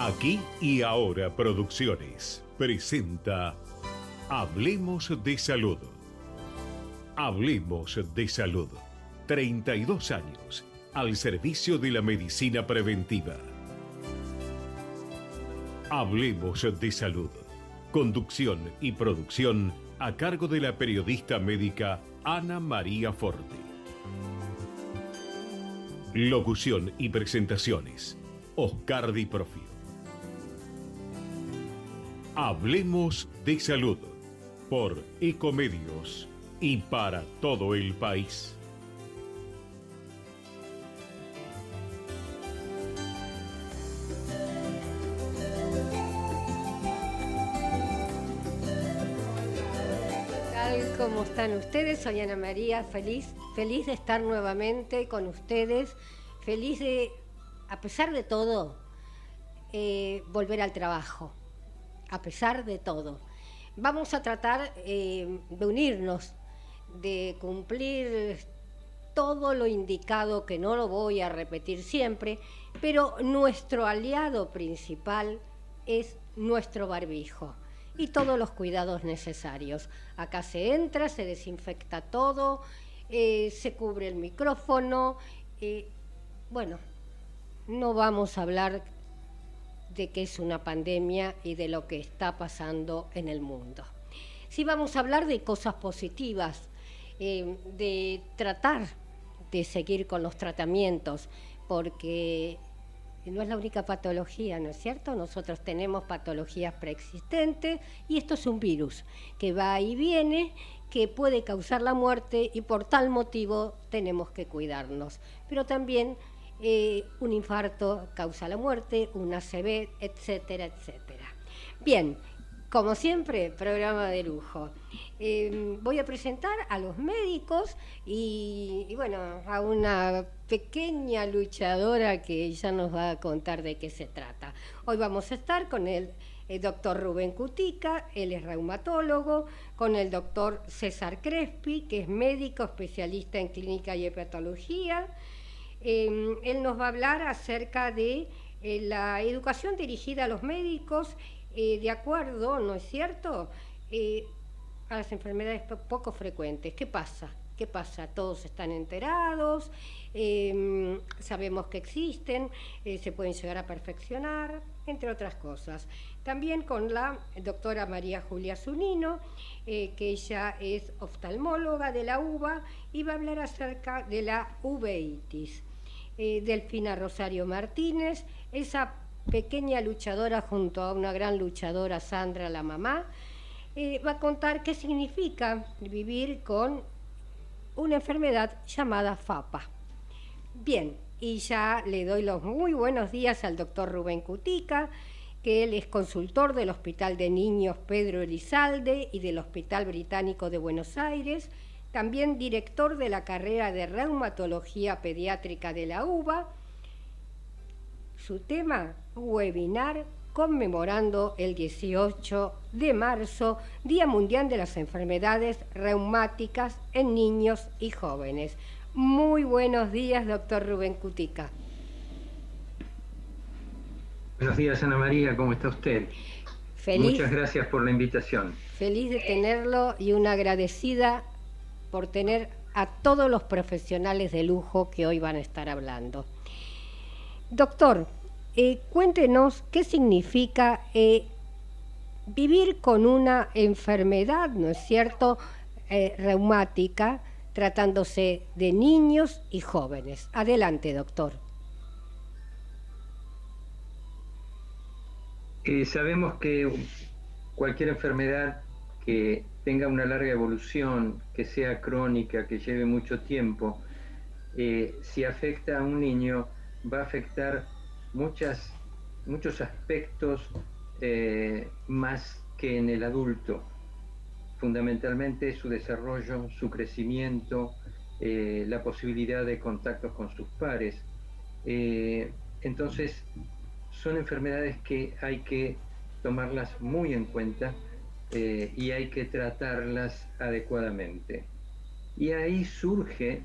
Aquí y Ahora Producciones presenta Hablemos de Salud. Hablemos de Salud. 32 años al servicio de la medicina preventiva. Hablemos de Salud. Conducción y producción a cargo de la periodista médica Ana María Forte. Locución y presentaciones: Oscar Di Profio. Hablemos de Salud por Ecomedios y para todo el país. ¿Cómo están ustedes? Soy Ana María, feliz de estar nuevamente con ustedes, feliz de, a pesar de todo, volver al trabajo, a pesar de todo. Vamos a tratar de unirnos, de cumplir todo lo indicado, que no lo voy a repetir siempre, pero nuestro aliado principal es nuestro barbijo y todos los cuidados necesarios. Acá se entra, se desinfecta todo, se cubre el micrófono. Bueno, no vamos a hablar de qué es una pandemia y de lo que está pasando en el mundo. Sí vamos a hablar de cosas positivas, de tratar de seguir con los tratamientos, porque no es la única patología, ¿no es cierto? Nosotros tenemos patologías preexistentes y esto es un virus que va y viene, que puede causar la muerte y por tal motivo tenemos que cuidarnos. Pero también un infarto causa la muerte, un ACV, etcétera, etcétera. Bien, como siempre, programa de lujo. Voy a presentar a los médicos y bueno, a una pequeña luchadora que ya nos va a contar de qué se trata. Hoy vamos a estar con el doctor Rubén Cutica, él es reumatólogo, con el doctor César Crespi, que es médico especialista en clínica y hepatología. Él nos va a hablar acerca de la educación dirigida a los médicos de acuerdo, ¿no es cierto?, a las enfermedades poco frecuentes. ¿Qué pasa? ¿Qué pasa? Todos están enterados, sabemos que existen, se pueden llegar a perfeccionar, entre otras cosas. También con la doctora María Julia Zunino, que ella es oftalmóloga de la UBA y va a hablar acerca de la uveitis. Delfina Rosario Martínez, esa pequeña luchadora junto a una gran luchadora, Sandra, la mamá, va a contar qué significa vivir con una enfermedad llamada FAPA. Bien, y ya le doy los muy buenos días al doctor Rubén Cutica, que él es consultor del Hospital de Niños Pedro Elizalde y del Hospital Británico de Buenos Aires, también director de la carrera de Reumatología Pediátrica de la UBA. Su tema, webinar conmemorando el 18 de marzo, Día Mundial de las Enfermedades Reumáticas en Niños y Jóvenes. Muy buenos días, doctor Rubén Cutica. Buenos días, Ana María, ¿cómo está usted? Muchas gracias por la invitación. Feliz de tenerlo y una agradecida por tener a todos los profesionales de lujo que hoy van a estar hablando. Doctor, cuéntenos qué significa vivir con una enfermedad, ¿no es cierto?, reumática, tratándose de niños y jóvenes. Adelante, doctor. Sabemos que cualquier enfermedad que tenga una larga evolución, que sea crónica, que lleve mucho tiempo, si afecta a un niño, va a afectar muchos aspectos más que en el adulto. Fundamentalmente su desarrollo, su crecimiento, la posibilidad de contactos con sus pares. Entonces, son enfermedades que hay que tomarlas muy en cuenta y hay que tratarlas adecuadamente. Y ahí surge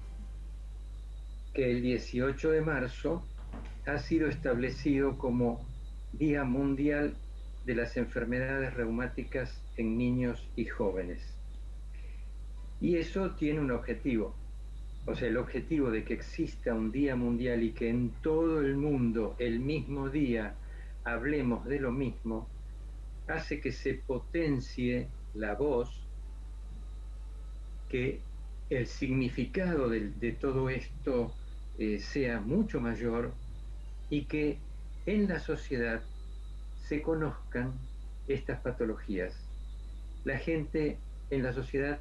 que el 18 de marzo ha sido establecido como Día Mundial de las Enfermedades Reumáticas en Niños y Jóvenes. Y eso tiene un objetivo. O sea, el objetivo de que exista un día mundial y que en todo el mundo el mismo día hablemos de lo mismo, hace que se potencie la voz, que el significado de todo esto sea mucho mayor y que en la sociedad se conozcan estas patologías. La gente en la sociedad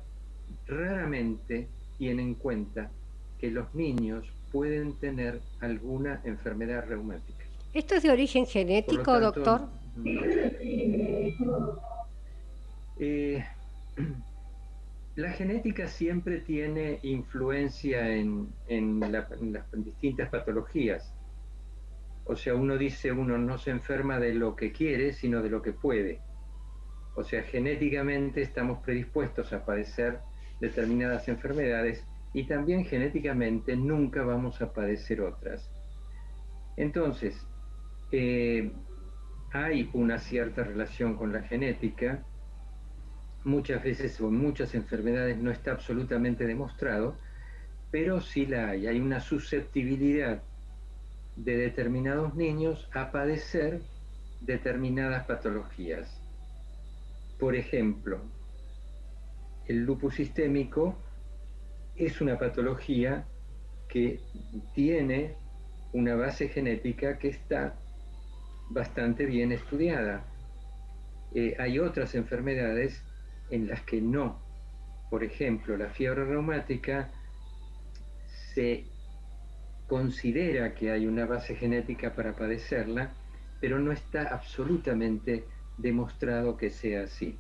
raramente tiene en cuenta que los niños pueden tener alguna enfermedad reumática. ¿Esto es de origen genético, Por lo tanto, doctor? La genética siempre tiene influencia en las distintas patologías. O sea, uno dice, uno no se enferma de lo que quiere, sino de lo que puede. O sea, genéticamente estamos predispuestos a padecer determinadas enfermedades y también genéticamente nunca vamos a padecer otras. Entonces, hay una cierta relación con la genética. Muchas veces o en muchas enfermedades no está absolutamente demostrado, pero sí la hay. Hay una susceptibilidad de determinados niños a padecer determinadas patologías. Por ejemplo, el lupus sistémico es una patología que tiene una base genética que está bastante bien estudiada. Hay otras enfermedades en las que no. Por ejemplo, la fiebre reumática se considera que hay una base genética para padecerla, pero no está absolutamente demostrado que sea así.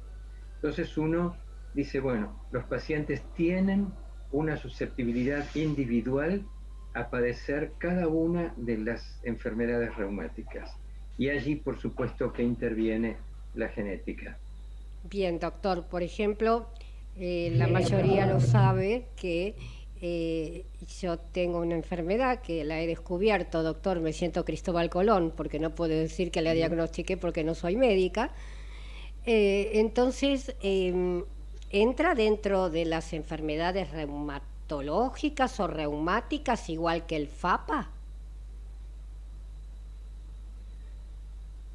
Entonces uno dice, bueno, los pacientes tienen una susceptibilidad individual a padecer cada una de las enfermedades reumáticas. Y allí, por supuesto, que interviene la genética. Bien, doctor. Por ejemplo, la mayoría lo sabe que yo tengo una enfermedad que la he descubierto, doctor. Me siento Cristóbal Colón, porque no puedo decir que la diagnostiqué porque no soy médica. Entonces, entra dentro de las enfermedades reumatológicas o reumáticas, igual que el FAPA.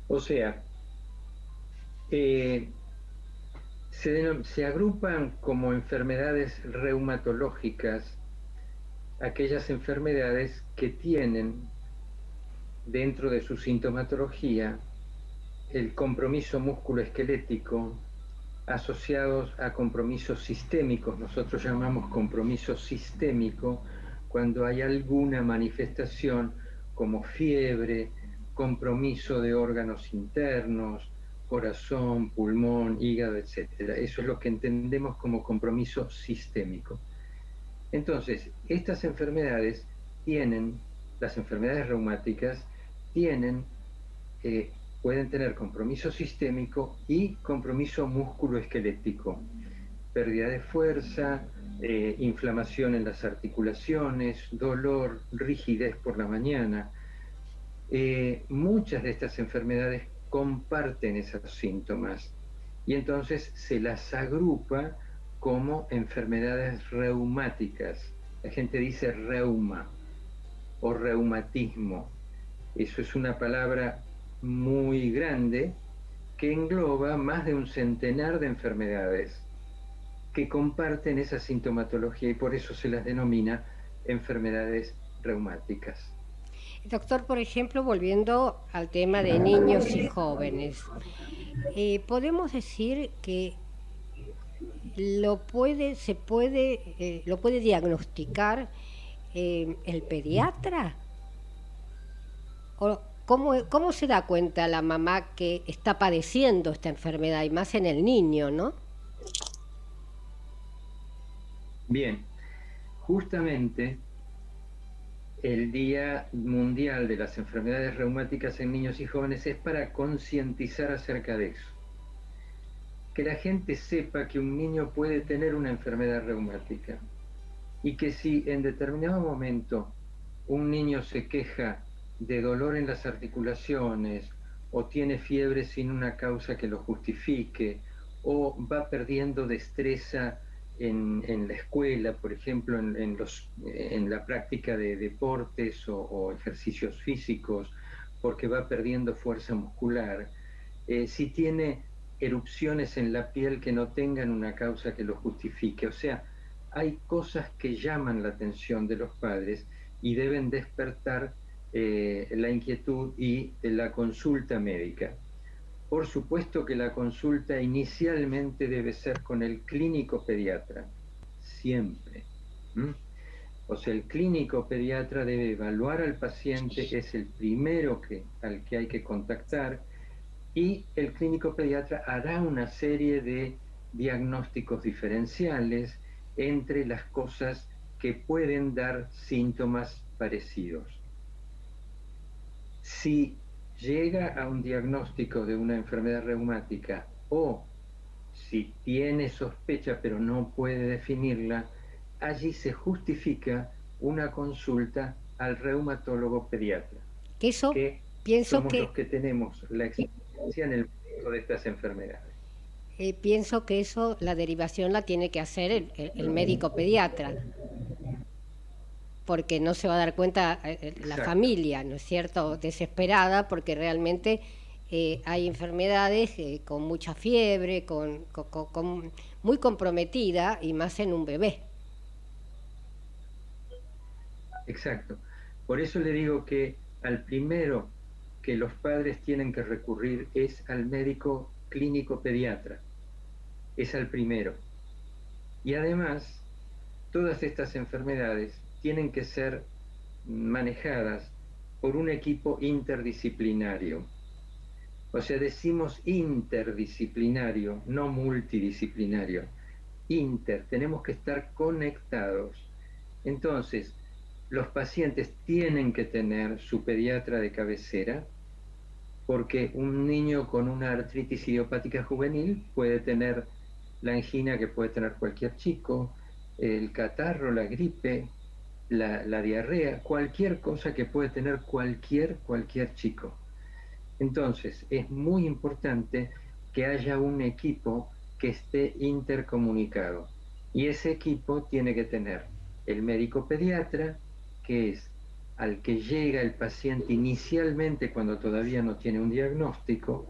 O sea, se agrupan como enfermedades reumatológicas aquellas enfermedades que tienen dentro de su sintomatología el compromiso musculoesquelético asociados a compromisos sistémicos. Nosotros llamamos compromiso sistémico cuando hay alguna manifestación como fiebre, compromiso de órganos internos, corazón, pulmón, hígado, etc. Eso es lo que entendemos como compromiso sistémico. Entonces, estas enfermedades las enfermedades reumáticas pueden tener compromiso sistémico y compromiso musculoesquelético, pérdida de fuerza, inflamación en las articulaciones, dolor, rigidez por la mañana. Muchas de estas enfermedades comparten esos síntomas y entonces se las agrupa como enfermedades reumáticas. La gente dice reuma o reumatismo. Eso es una palabra muy grande que engloba más de un centenar de enfermedades que comparten esa sintomatología y por eso se las denomina enfermedades reumáticas. Doctor, por ejemplo, volviendo al tema de niños y jóvenes, podemos decir que lo puede diagnosticar el pediatra. ¿O cómo se da cuenta la mamá que está padeciendo esta enfermedad y más en el niño, no? Bien, justamente el Día Mundial de las Enfermedades Reumáticas en Niños y Jóvenes es para concientizar acerca de eso. Que la gente sepa que un niño puede tener una enfermedad reumática y que si en determinado momento un niño se queja de dolor en las articulaciones o tiene fiebre sin una causa que lo justifique, o va perdiendo destreza en la escuela, por ejemplo, en la práctica de deportes o ejercicios físicos, porque va perdiendo fuerza muscular, si tiene erupciones en la piel que no tengan una causa que lo justifique. O sea, hay cosas que llaman la atención de los padres y deben despertar la inquietud y la consulta médica. Por supuesto que la consulta inicialmente debe ser con el clínico pediatra, siempre. ¿Mm? O sea, el clínico pediatra debe evaluar al paciente, es el primero al que hay que contactar, y el clínico pediatra hará una serie de diagnósticos diferenciales entre las cosas que pueden dar síntomas parecidos. Si llega a un diagnóstico de una enfermedad reumática o si tiene sospecha pero no puede definirla, allí se justifica una consulta al reumatólogo pediatra, Que eso que pienso somos los que que tenemos la experiencia en el manejo de estas enfermedades. pienso que eso, la derivación la tiene que hacer el médico pediatra, porque no se va a dar cuenta la Exacto. familia, ¿no es cierto?, desesperada, porque realmente hay enfermedades con mucha fiebre, muy comprometida, y más en un bebé. Exacto. Por eso le digo que al primero que los padres tienen que recurrir es al médico clínico pediatra. Es al primero. Y además, todas estas enfermedades tienen que ser manejadas por un equipo interdisciplinario. O sea, decimos interdisciplinario, no multidisciplinario. Tenemos que estar conectados. Entonces, los pacientes tienen que tener su pediatra de cabecera, porque un niño con una artritis idiopática juvenil puede tener la angina que puede tener cualquier chico, el catarro, la gripe, la diarrea, cualquier cosa que puede tener cualquier chico. Entonces, es muy importante que haya un equipo que esté intercomunicado. Y ese equipo tiene que tener el médico pediatra, que es al que llega el paciente inicialmente cuando todavía no tiene un diagnóstico,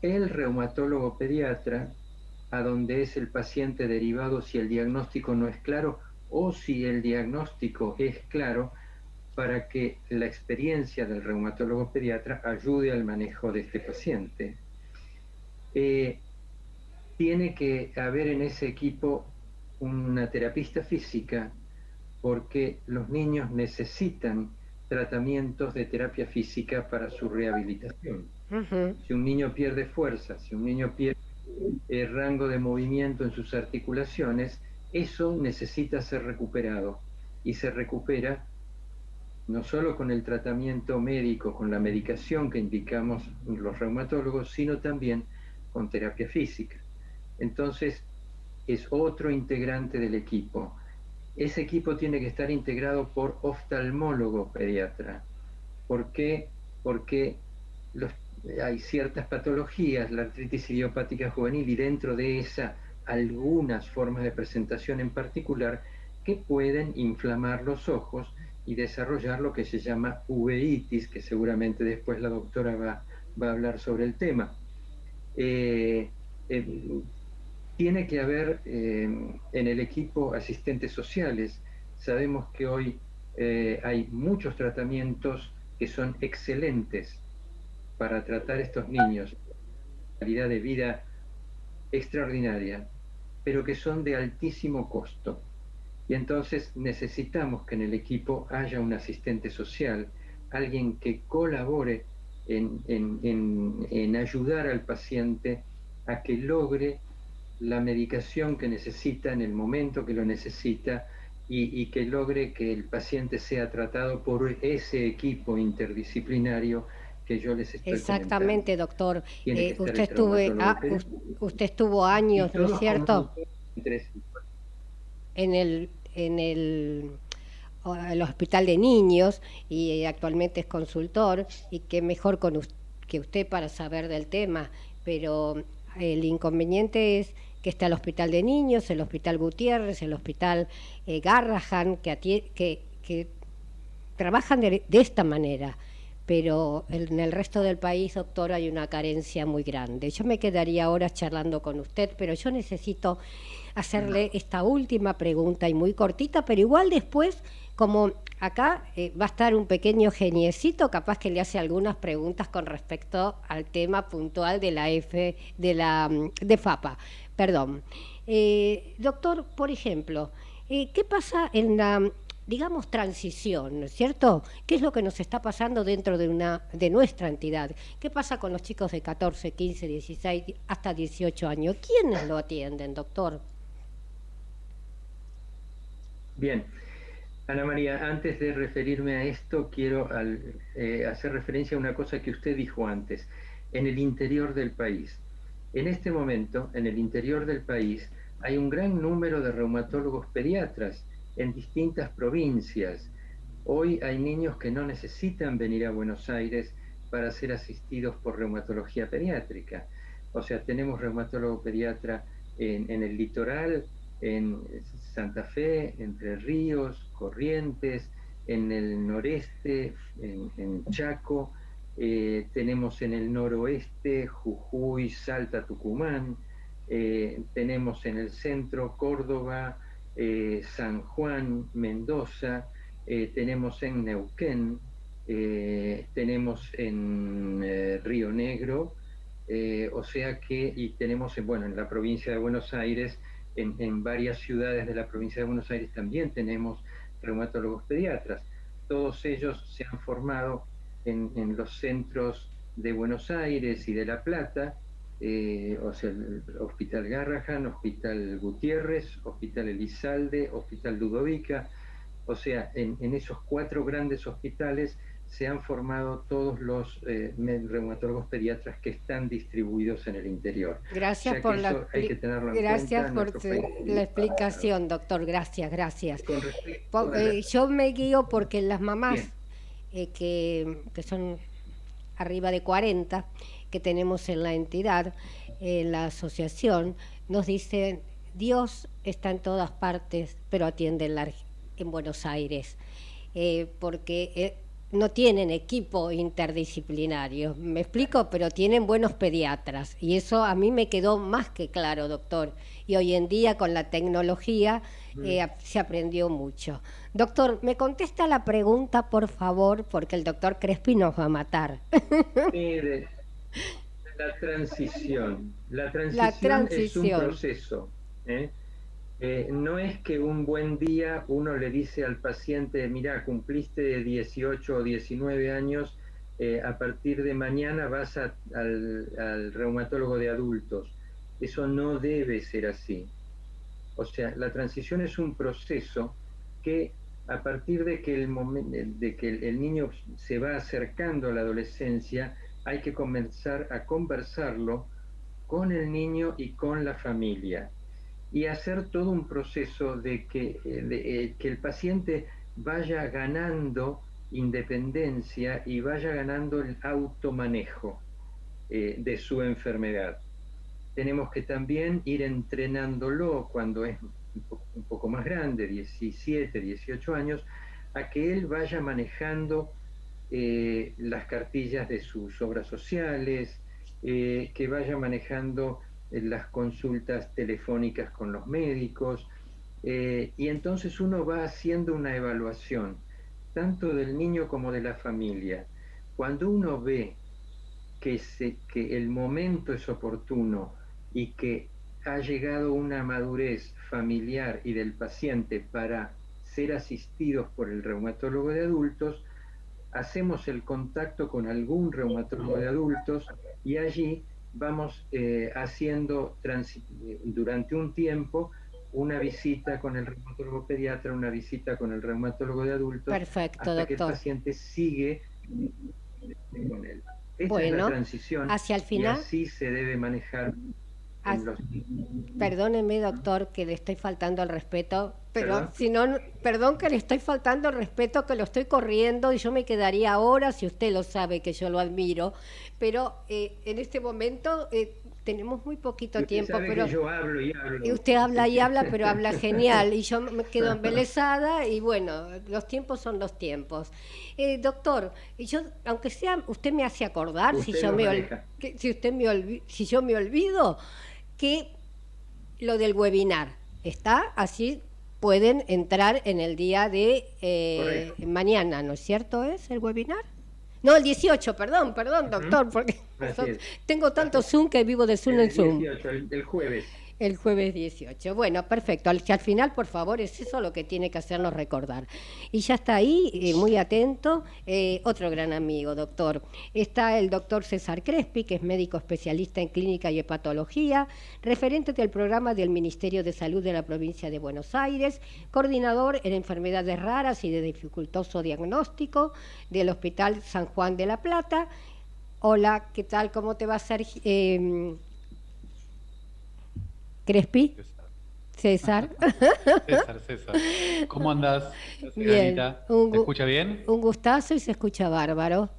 el reumatólogo pediatra, a donde es el paciente derivado si el diagnóstico no es claro o si el diagnóstico es claro, para que la experiencia del reumatólogo pediatra ayude al manejo de este paciente. Tiene que haber en ese equipo una terapista física, porque los niños necesitan tratamientos de terapia física para su rehabilitación. Uh-huh. Si un niño pierde fuerza, si un niño pierde el rango de movimiento en sus articulaciones, eso necesita ser recuperado, y se recupera no solo con el tratamiento médico, con la medicación que indicamos los reumatólogos, sino también con terapia física. Entonces, es otro integrante del equipo. Ese equipo tiene que estar integrado por oftalmólogo pediatra. ¿Por qué? Porque hay ciertas patologías, la artritis idiopática juvenil, y dentro de esa algunas formas de presentación en particular, que pueden inflamar los ojos y desarrollar lo que se llama uveitis, que seguramente después la doctora va a hablar sobre el tema. Tiene que haber en el equipo asistentes sociales. Sabemos que hoy hay muchos tratamientos que son excelentes para tratar a estos niños, calidad de vida extraordinaria, pero que son de altísimo costo. Y entonces necesitamos que en el equipo haya un asistente social, alguien que colabore en ayudar al paciente a que logre la medicación que necesita en el momento que lo necesita, y que logre que el paciente sea tratado por ese equipo interdisciplinario que yo les estoy Exactamente, comentando. doctor. Tiene que estar Usted, el traumatólogo pediatra, usted estuvo y años, ¿no es todos cierto?, entre sí. en el hospital de niños, y actualmente es consultor, y qué mejor que usted para saber del tema, pero el inconveniente es que está el Hospital de Niños, el Hospital Gutiérrez, el Hospital Garrahan, que trabajan de esta manera, pero en el resto del país, doctor, hay una carencia muy grande. Yo me quedaría horas charlando con usted, pero yo necesito hacerle esta última pregunta, y muy cortita, pero igual después, como acá va a estar un pequeño geniecito, capaz que le hace algunas preguntas con respecto al tema puntual de la de FAPA. Perdón. Doctor, por ejemplo, ¿qué pasa en la, digamos, transición, ¿no es cierto? ¿Qué es lo que nos está pasando dentro de nuestra entidad? ¿Qué pasa con los chicos de 14, 15, 16 hasta 18 años? ¿Quiénes lo atienden, doctor? Bien, Ana María, antes de referirme a esto, quiero hacer referencia a una cosa que usted dijo antes, en el interior del país. En este momento, en el interior del país, hay un gran número de reumatólogos pediatras en distintas provincias. Hoy hay niños que no necesitan venir a Buenos Aires para ser asistidos por reumatología pediátrica. O sea, tenemos reumatólogo pediatra en el litoral, en Santa Fe, Entre Ríos, Corrientes, en el noreste, en Chaco, tenemos en el noroeste, Jujuy, Salta, Tucumán, tenemos en el centro, Córdoba, San Juan, Mendoza, tenemos en Neuquén, tenemos en Río Negro, o sea que, y tenemos bueno, en la provincia de Buenos Aires, en varias ciudades de la provincia de Buenos Aires también tenemos reumatólogos pediatras. Todos ellos se han formado en los centros de Buenos Aires y de La Plata, o sea, el Hospital Garrahan, Hospital Gutiérrez, Hospital Elizalde, Hospital Ludovica. O sea, en esos 4 grandes hospitales se han formado todos los reumatólogos pediatras que están distribuidos en el interior. Gracias por la explicación, doctor. Gracias. Yo me guío porque las mamás que son arriba de 40, que tenemos en la entidad, en la asociación, nos dicen, Dios está en todas partes, pero atiende en Buenos Aires, porque no tienen equipo interdisciplinario, me explico, pero tienen buenos pediatras, y eso a mí me quedó más que claro, doctor, y hoy en día con la tecnología se aprendió mucho. Doctor, ¿me contesta la pregunta, por favor? Porque el doctor Crespi nos va a matar. Mire, la transición es un proceso, no es que un buen día uno le dice al paciente, mira, cumpliste 18 o 19 años, a partir de mañana vas al reumatólogo de adultos. Eso no debe ser así. O sea, la transición es un proceso que a partir de que el niño se va acercando a la adolescencia, hay que comenzar a conversarlo con el niño y con la familia, y hacer todo un proceso de que el paciente vaya ganando independencia y vaya ganando el automanejo de su enfermedad. Tenemos que también ir entrenándolo cuando es un poco más grande, 17, 18 años, a que él vaya manejando las cartillas de sus obras sociales, que vaya manejando las consultas telefónicas con los médicos, y entonces uno va haciendo una evaluación, tanto del niño como de la familia. Cuando uno ve que el momento es oportuno y que ha llegado una madurez familiar y del paciente para ser asistidos por el reumatólogo de adultos, hacemos el contacto con algún reumatólogo de adultos y allí vamos haciendo durante un tiempo una visita con el reumatólogo pediatra, una visita con el reumatólogo de adultos. Perfecto, hasta doctor. Que el paciente sigue con él. Esta es la transición, hacia el final, y así se debe manejar Ah, en los... perdóneme, doctor, que le estoy faltando al respeto, pero ¿Perdón? si no, perdón que le estoy faltando al respeto, que lo estoy corriendo y yo me quedaría horas, si usted lo sabe, que yo lo admiro, pero en este momento tenemos muy Y poquito usted tiempo, sabe que pero yo hablo y hablo. usted habla y habla, pero habla genial y yo me quedo embelesada y bueno, los tiempos son los tiempos. Doctor, yo, aunque sea, usted me hace acordar, si Usted yo los me, maneja. si usted si yo me olvido, que lo del webinar está, así pueden entrar en el día de Correcto. mañana, ¿no es cierto? ¿Es el webinar? No, el 18, perdón, Ujú. doctor, porque Así es. tengo tanto Zoom que vivo de Zoom en El Zoom. 18, el jueves. El jueves 18. Bueno, perfecto. Al final, por favor, es eso lo que tiene que hacernos recordar. Y ya está ahí, muy atento, otro gran amigo, doctor. Está el doctor César Crespi, que es médico especialista en clínica y hepatología, referente del programa del Ministerio de Salud de la provincia de Buenos Aires, coordinador en enfermedades raras y de dificultoso diagnóstico del Hospital San Juan de la Plata. Hola, ¿qué tal? ¿Cómo te va, Sergio? Crespi. César. César. César. ¿Cómo andás, señora Bien, Anita? ¿Se escucha bien? un gustazo y se escucha bárbaro.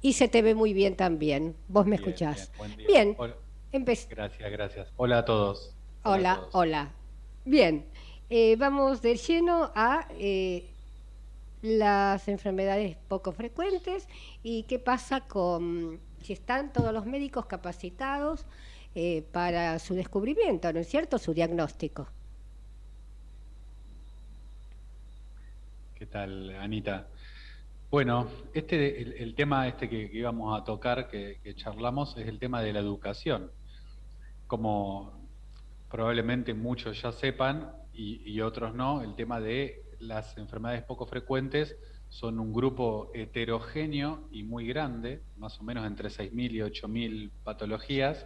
Y se te ve muy bien también. Vos me Bien, escuchás. buen día. Bien, Hola. empe- Gracias. Hola a todos. Hola a hola, todos. hola. Bien, vamos de lleno a las enfermedades poco frecuentes y qué pasa con si están todos los médicos capacitados para su descubrimiento, ¿no es cierto? Su diagnóstico. ¿Qué tal, Anita? Bueno, el tema que íbamos a tocar, que charlamos, es el tema de la educación. Como probablemente muchos ya sepan y otros no, el tema de las enfermedades poco frecuentes son un grupo heterogéneo y muy grande, más o menos entre 6.000 y 8.000 patologías,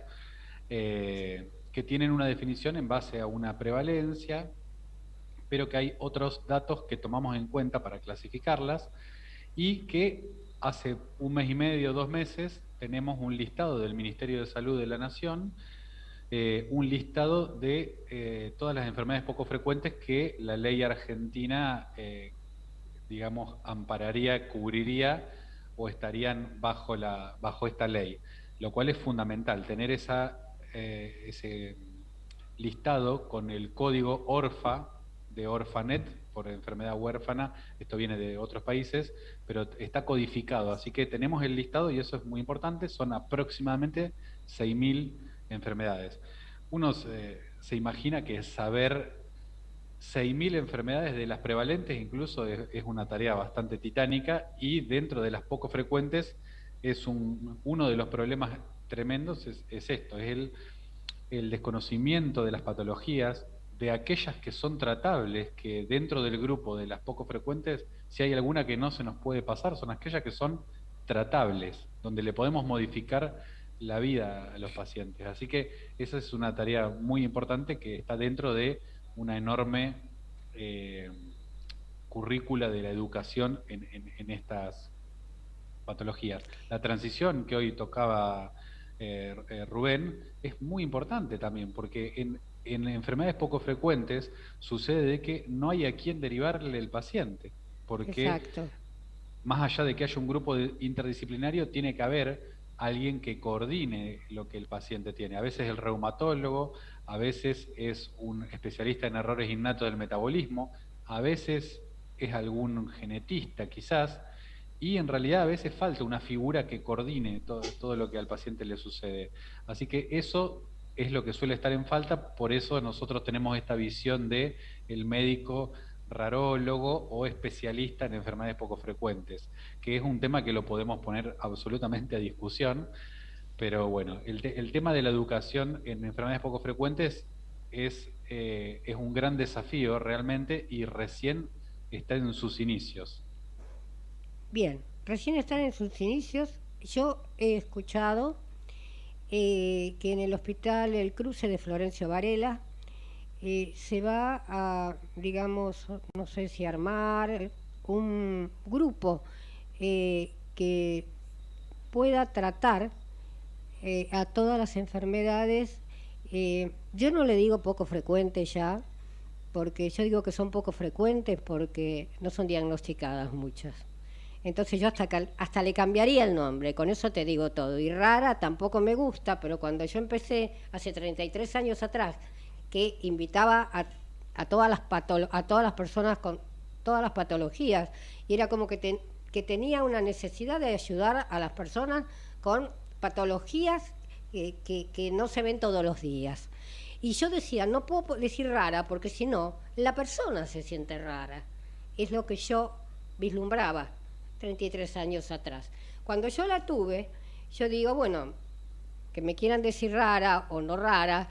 que tienen una definición en base a una prevalencia, pero que hay otros datos que tomamos en cuenta para clasificarlas y que hace un mes y medio, 2 meses, tenemos un listado del Ministerio de Salud de la Nación, un listado de todas las enfermedades poco frecuentes que la ley argentina, digamos, ampararía, cubriría o estarían bajo esta ley, lo cual es fundamental, tener ese listado con el código ORFA, de Orfanet, por enfermedad huérfana, esto viene de otros países, pero está codificado, así que tenemos el listado y eso es muy importante, son aproximadamente 6.000 enfermedades. Uno se imagina que saber 6.000 enfermedades de las prevalentes incluso es una tarea bastante titánica y dentro de las poco frecuentes es uno de los problemas tremendos es esto, es el desconocimiento de las patologías, de aquellas que son tratables, que dentro del grupo de las poco frecuentes, si hay alguna que no se nos puede pasar, son aquellas que son tratables, donde le podemos modificar la vida a los pacientes. Así que esa es una tarea muy importante que está dentro de una enorme currícula de la educación en estas patologías. La transición que hoy tocaba Rubén es muy importante también, porque en enfermedades poco frecuentes sucede de que no hay a quién derivarle el paciente, porque Exacto. más allá de que haya un grupo interdisciplinario, tiene que haber alguien que coordine lo que el paciente tiene. A veces el reumatólogo, a veces es un especialista en errores innatos del metabolismo, a veces es algún genetista quizás, y en realidad a veces falta una figura que coordine todo lo que al paciente le sucede. Así que eso es lo que suele estar en falta, por eso nosotros tenemos esta visión de el médico rarólogo o especialista en enfermedades poco frecuentes, que es un tema que lo podemos poner absolutamente a discusión, pero bueno, el tema de la educación en enfermedades poco frecuentes es un gran desafío realmente y recién está en sus inicios. Bien, recién están en sus inicios. Yo he escuchado que en el hospital El Cruce de Florencio Varela se va a, digamos, no sé si armar un grupo que pueda tratar a todas las enfermedades Yo no le digo poco frecuente ya, porque yo digo que son poco frecuentes porque no son diagnosticadas muchas. Entonces yo hasta le cambiaría el nombre, con eso te digo todo. Y rara tampoco me gusta, pero cuando yo empecé hace 33 años atrás, que invitaba a todas las personas con todas las patologías, y era como que tenía una necesidad de ayudar a las personas con patologías que no se ven todos los días. Y yo decía, no puedo decir rara, porque si no, la persona se siente rara. Es lo que yo vislumbraba 33 años atrás. Cuando yo la tuve, yo digo, bueno, que me quieran decir rara o no rara,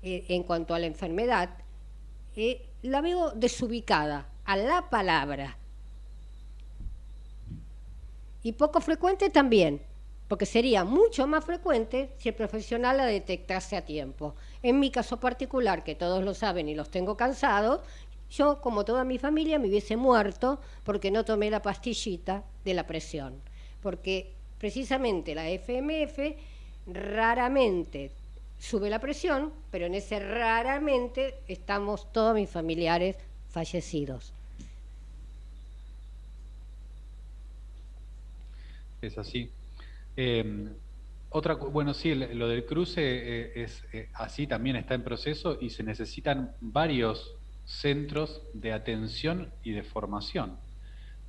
en cuanto a la enfermedad, la veo desubicada a la palabra. Y poco frecuente también, porque sería mucho más frecuente si el profesional la detectase a tiempo. En mi caso particular, que todos lo saben y los tengo cansados, yo, como toda mi familia, me hubiese muerto porque no tomé la pastillita de la presión. Porque precisamente la FMF raramente sube la presión, pero en ese raramente estamos todos mis familiares fallecidos. Es así. Bueno, sí, lo del cruce es así, también está en proceso y se necesitan varios centros de atención y de formación.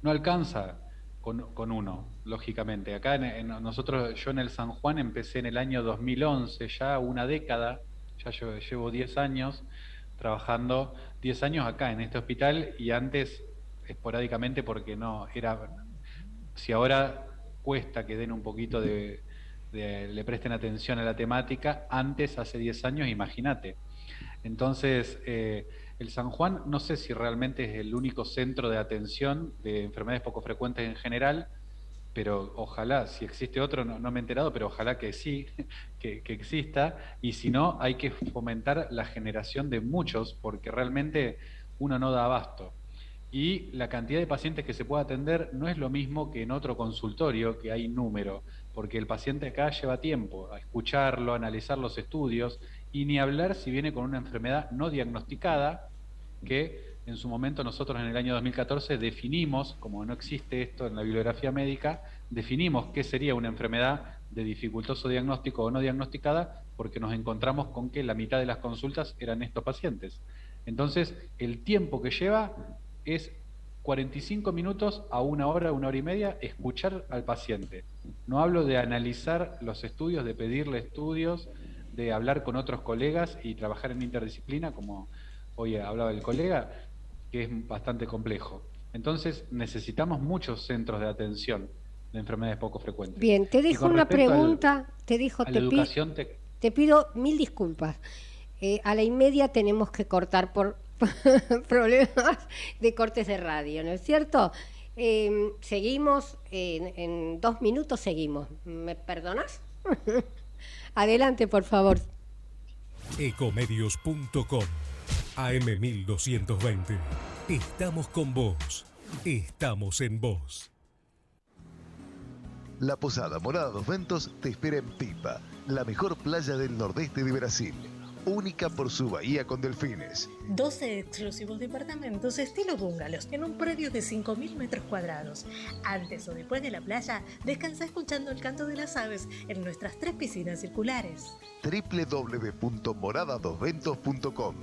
No alcanza con uno, lógicamente. Acá yo en el San Juan empecé en el año 2011, ya una década, ya yo llevo 10 años trabajando, 10 años acá en este hospital, y antes esporádicamente, porque no era, si ahora cuesta que den un poquito le presten atención a la temática, antes, hace 10 años, imagínate. Entonces, el San Juan no sé si realmente es el único centro de atención de enfermedades poco frecuentes en general, pero ojalá, si existe otro, no me he enterado, pero ojalá que sí, que exista, y si no, hay que fomentar la generación de muchos, porque realmente uno no da abasto. Y la cantidad de pacientes que se puede atender no es lo mismo que en otro consultorio, que hay número, porque el paciente acá lleva tiempo a escucharlo, a analizar los estudios, y ni hablar si viene con una enfermedad no diagnosticada, que en su momento nosotros en el año 2014 definimos, como no existe esto en la bibliografía médica, definimos qué sería una enfermedad de dificultoso diagnóstico o no diagnosticada, porque nos encontramos con que la mitad de las consultas eran estos pacientes. Entonces, el tiempo que lleva es 45 minutos a una hora y media, escuchar al paciente. No hablo de analizar los estudios, de pedirle estudios, de hablar con otros colegas y trabajar en interdisciplina, como hoy hablaba el colega, que es bastante complejo. Entonces, necesitamos muchos centros de atención de enfermedades poco frecuentes. Bien, te dejo una pregunta, te pido 1000 disculpas. A la 1:30 tenemos que cortar por problemas de cortes de radio, ¿no es cierto? Seguimos, en 2 minutos seguimos. ¿Me perdonas? Adelante, por favor. Ecomedios.com AM1220. Estamos con vos. Estamos en vos. La Posada Morada dos Ventos te espera en Pipa, la mejor playa del nordeste de Brasil. Única por su bahía con delfines. 12 exclusivos departamentos estilo bungalows en un predio de 5.000 metros cuadrados. Antes o después de la playa, descansa escuchando el canto de las aves en nuestras 3 piscinas circulares. www.moradadosventos.com.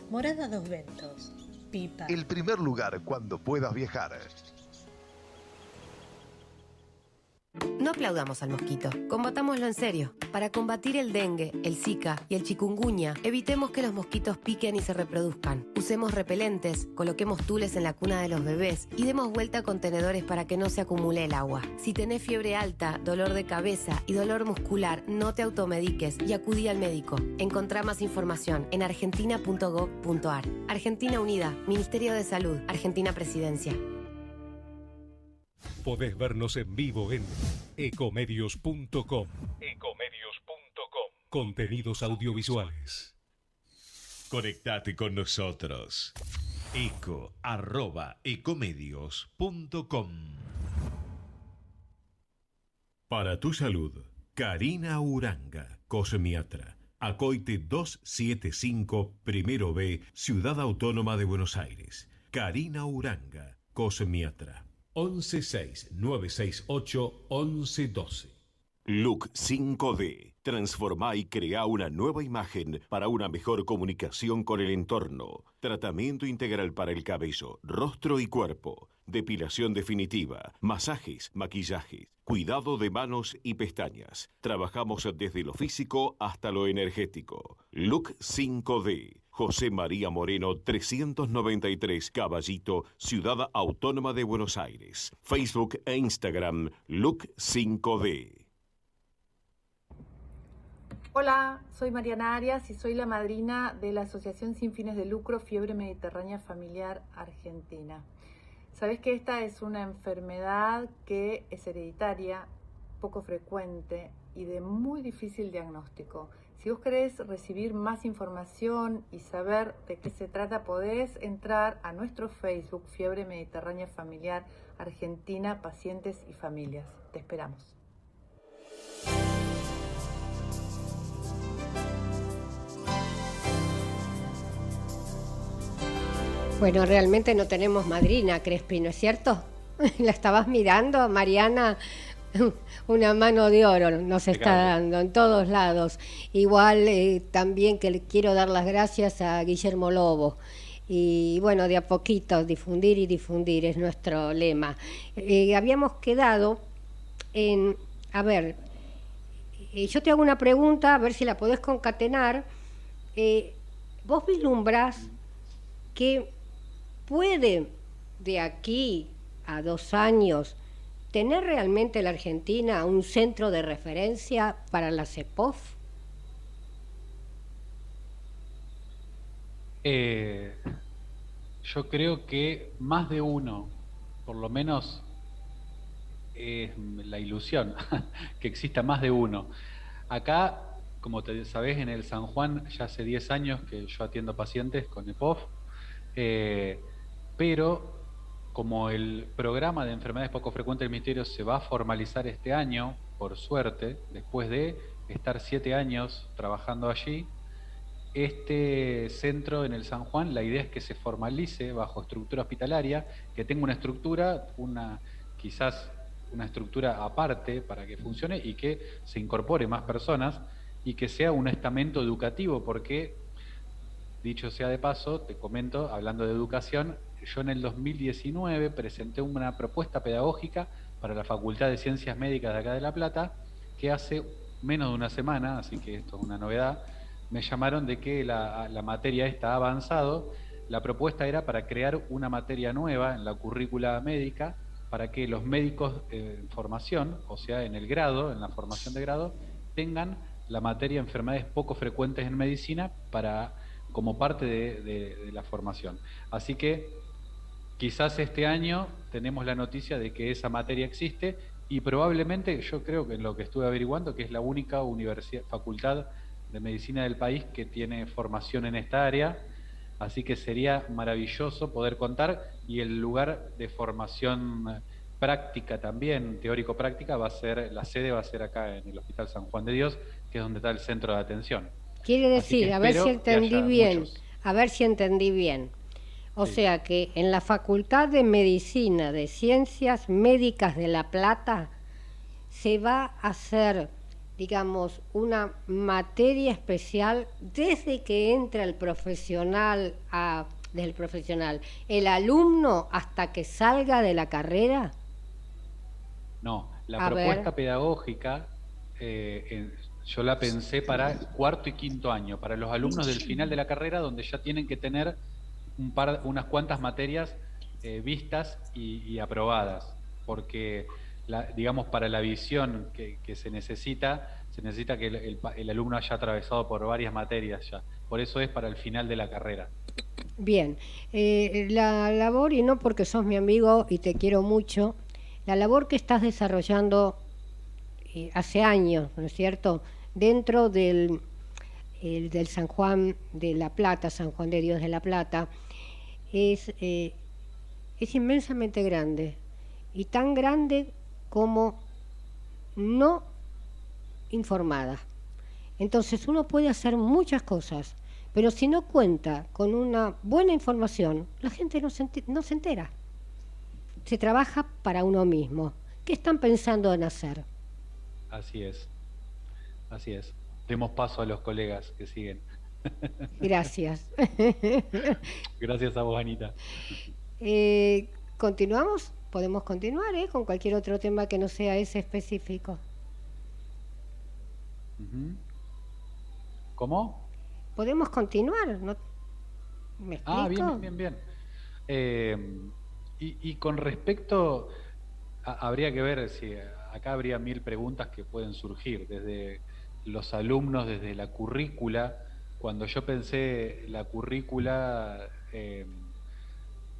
Morada Dos Ventos, Pipa. El primer lugar cuando puedas viajar. No aplaudamos al mosquito, combatámoslo en serio. Para combatir el dengue, el zika y el chikungunya, evitemos que los mosquitos piquen y se reproduzcan. Usemos repelentes, coloquemos tules en la cuna de los bebés y demos vuelta a contenedores para que no se acumule el agua. Si tenés fiebre alta, dolor de cabeza y dolor muscular, no te automediques y acudí al médico. Encontrá más información en argentina.gov.ar. Argentina Unida, Ministerio de Salud, Argentina Presidencia. Podés vernos en vivo en ecomedios.com. Contenidos audiovisuales. Conectate con nosotros. eco@ecomedios.com. Para tu salud, Karina Uranga, cosmiatra. Acoite 275, Primero B, Ciudad Autónoma de Buenos Aires. Karina Uranga, cosmiatra. 116-968-1112. Look 5D. Transformá y crea una nueva imagen para una mejor comunicación con el entorno. Tratamiento integral para el cabello, rostro y cuerpo. Depilación definitiva, masajes, maquillaje, cuidado de manos y pestañas. Trabajamos desde lo físico hasta lo energético. Look 5D. José María Moreno, 393 Caballito, Ciudad Autónoma de Buenos Aires. Facebook e Instagram, Look 5D. Hola, soy Mariana Arias y soy la madrina de la Asociación Sin Fines de Lucro Fiebre Mediterránea Familiar Argentina. Sabés que esta es una enfermedad que es hereditaria, poco frecuente y de muy difícil diagnóstico. Si vos querés recibir más información y saber de qué se trata, podés entrar a nuestro Facebook Fiebre Mediterránea Familiar Argentina, Pacientes y Familias. Te esperamos. Bueno, realmente no tenemos madrina, Crespi, ¿no es cierto? La estabas mirando, Mariana, una mano de oro nos está dando en todos lados. Igual también que le quiero dar las gracias a Guillermo Lobo. Y bueno, de a poquito, difundir y difundir es nuestro lema. Habíamos quedado en, a ver, yo te hago una pregunta, a ver si la podés concatenar. ¿Vos vislumbrás que puede de aquí a 2 años tener realmente la Argentina un centro de referencia para la CEPOF? Yo creo que más de uno, por lo menos es la ilusión, que exista más de uno. Acá, como te sabés, en el San Juan ya hace 10 años que yo atiendo pacientes con EPOF, pero como el programa de enfermedades poco frecuentes del Ministerio se va a formalizar este año, por suerte, después de estar 7 años trabajando allí, este centro en el San Juan, la idea es que se formalice bajo estructura hospitalaria, que tenga una estructura, quizás una estructura aparte para que funcione y que se incorpore más personas y que sea un estamento educativo, porque, dicho sea de paso, te comento, hablando de educación, yo en el 2019 presenté una propuesta pedagógica para la Facultad de Ciencias Médicas de acá de La Plata, que hace menos de una semana, así que esto es una novedad, me llamaron de que la materia esta ha avanzado. La propuesta era para crear una materia nueva en la currícula médica para que los médicos en formación, o sea, en el grado, en la formación de grado, tengan la materia de enfermedades poco frecuentes en medicina como parte de la formación. Así que quizás este año tenemos la noticia de que esa materia existe y probablemente, yo creo que en lo que estuve averiguando, que es la única facultad de medicina del país que tiene formación en esta área, así que sería maravilloso poder contar, y el lugar de formación práctica también, teórico-práctica, la sede va a ser acá en el Hospital San Juan de Dios, que es donde está el centro de atención. Quiere decir, a ver si entendí bien, O sea que en la Facultad de Medicina de Ciencias Médicas de La Plata se va a hacer, digamos, una materia especial desde que entra el profesional, el alumno hasta que salga de la carrera. No, la propuesta pedagógica yo la pensé para 4º y 5º año, para los alumnos del final de la carrera, donde ya tienen que tener unas cuantas materias vistas y aprobadas, porque digamos, para la visión que se necesita que el alumno haya atravesado por varias materias ya. Por eso es para el final de la carrera. Bien, la labor, y no porque sos mi amigo y te quiero mucho, la labor que estás desarrollando hace años, ¿no es cierto?, dentro del San Juan de La Plata, San Juan de Dios de La Plata, es inmensamente grande, y tan grande como no informada. Entonces uno puede hacer muchas cosas, pero si no cuenta con una buena información, la gente no se entera. Se trabaja para uno mismo. ¿Qué están pensando en hacer? Así es, así es. Demos paso a los colegas que siguen. Gracias. Gracias a vos, Anita. ¿Continuamos? Podemos continuar con cualquier otro tema que no sea ese específico. ¿Cómo? Podemos continuar, ¿no? ¿Me explico? Bien. Y con respecto, habría que ver si acá habría 1000 preguntas que pueden surgir, desde los alumnos, desde la currícula. Cuando yo pensé la currícula,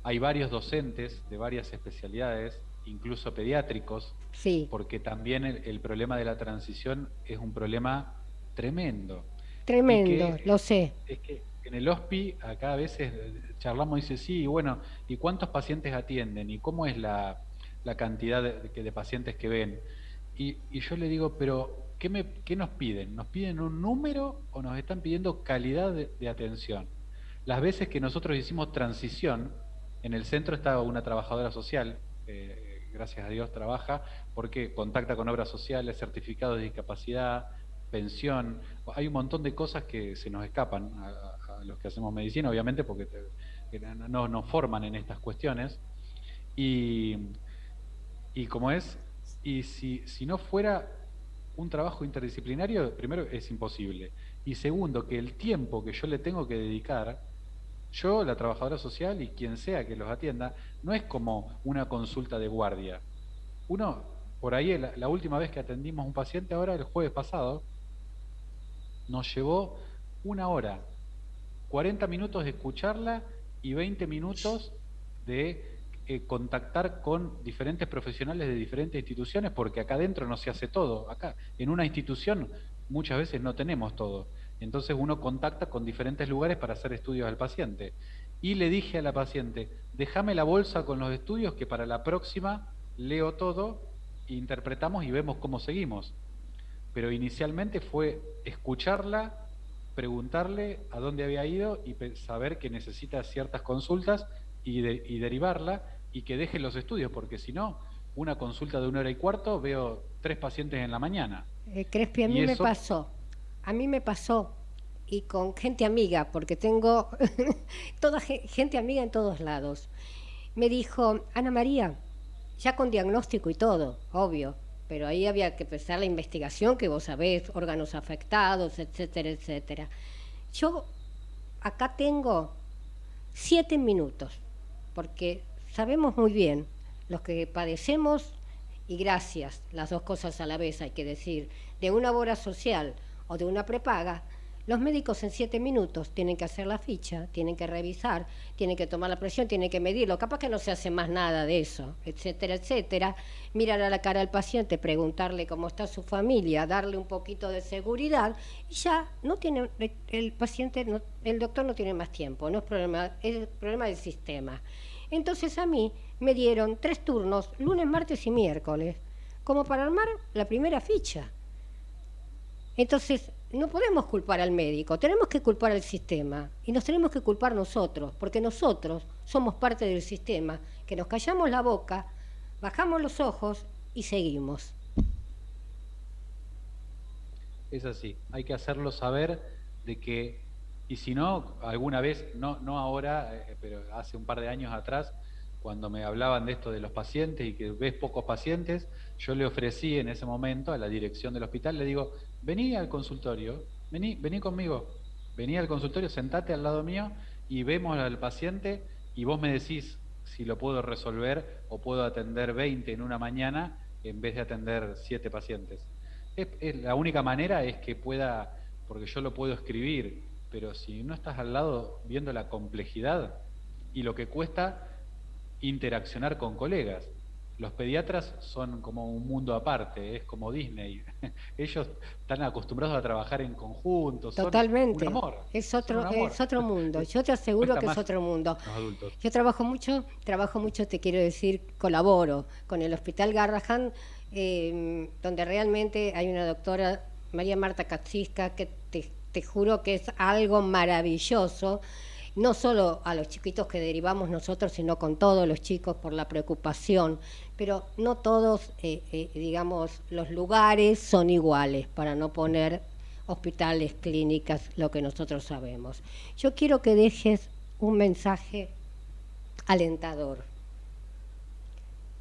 hay varios docentes de varias especialidades, incluso pediátricos, sí, porque también el problema de la transición es un problema tremendo. Tremendo, lo sé. Es que en el HOSPI acá a veces charlamos y dice, sí, bueno, ¿y cuántos pacientes atienden? ¿Y cómo es la cantidad de pacientes que ven? Y yo le digo, pero ¿qué nos piden? ¿Nos piden un número o nos están pidiendo calidad de atención? Las veces que nosotros hicimos transición, en el centro estaba una trabajadora social, gracias a Dios trabaja, porque contacta con obras sociales, certificados de discapacidad, pensión, hay un montón de cosas que se nos escapan a los que hacemos medicina, obviamente, porque no nos forman en estas cuestiones. Y como es, y si no fuera un trabajo interdisciplinario, primero es imposible. Y segundo, que el tiempo que yo le tengo que dedicar, yo, la trabajadora social y quien sea que los atienda, no es como una consulta de guardia. Uno, por ahí, la última vez que atendimos un paciente, ahora el jueves pasado, nos llevó 1 hora, 40 minutos de escucharla y 20 minutos de contactar con diferentes profesionales de diferentes instituciones, porque acá adentro no se hace todo. Acá, en una institución, muchas veces no tenemos todo. Entonces uno contacta con diferentes lugares para hacer estudios al paciente. Y le dije a la paciente, déjame la bolsa con los estudios que para la próxima leo todo, interpretamos y vemos cómo seguimos. Pero inicialmente fue escucharla, preguntarle a dónde había ido y saber que necesita ciertas consultas y derivarla y que deje los estudios, porque si no, una consulta de 1 hora y cuarto veo 3 pacientes en la mañana. Crespi, a mí me pasó, y con gente amiga, porque tengo toda gente amiga en todos lados. Me dijo, Ana María, ya con diagnóstico y todo, obvio, pero ahí había que empezar la investigación, que vos sabés, órganos afectados, etcétera, etcétera. Yo acá tengo 7 minutos, porque sabemos muy bien, los que padecemos, y gracias, las dos cosas a la vez hay que decir, de una obra social o de una prepaga, los médicos en 7 minutos tienen que hacer la ficha, tienen que revisar, tienen que tomar la presión, tienen que medirlo, capaz que no se hace más nada de eso, etcétera, etcétera, mirar a la cara al paciente, preguntarle cómo está su familia, darle un poquito de seguridad, y ya no tiene, el paciente, el doctor no tiene más tiempo, no es problema, es el problema del sistema. Entonces a mí me dieron 3 turnos, lunes, martes y miércoles, como para armar la primera ficha. Entonces, no podemos culpar al médico, tenemos que culpar al sistema y nos tenemos que culpar nosotros, porque nosotros somos parte del sistema, que nos callamos la boca, bajamos los ojos y seguimos. Es así, hay que hacerlo saber de que, y si no, alguna vez, no ahora, pero hace un par de años atrás, cuando me hablaban de esto de los pacientes y que ves pocos pacientes, yo le ofrecí en ese momento a la dirección del hospital, le digo, vení al consultorio, vení conmigo, vení al consultorio, sentate al lado mío y vemos al paciente y vos me decís si lo puedo resolver o puedo atender 20 en una mañana en vez de atender 7 pacientes. La única manera es que pueda, porque yo lo puedo escribir, pero si no estás al lado viendo la complejidad y lo que cuesta interaccionar con colegas. Los pediatras son como un mundo aparte, es como Disney. Ellos están acostumbrados a trabajar en conjunto. Totalmente. Son un amor. Es otro mundo. Yo te aseguro que es otro mundo. Los adultos. Yo trabajo mucho, te quiero decir, colaboro con el Hospital Garrahan, donde realmente hay una doctora María Marta Kaczynska, que te juro que es algo maravilloso, no solo a los chiquitos que derivamos nosotros, sino con todos los chicos por la preocupación, pero no todos, digamos, los lugares son iguales, para no poner hospitales, clínicas, lo que nosotros sabemos. Yo quiero que dejes un mensaje alentador,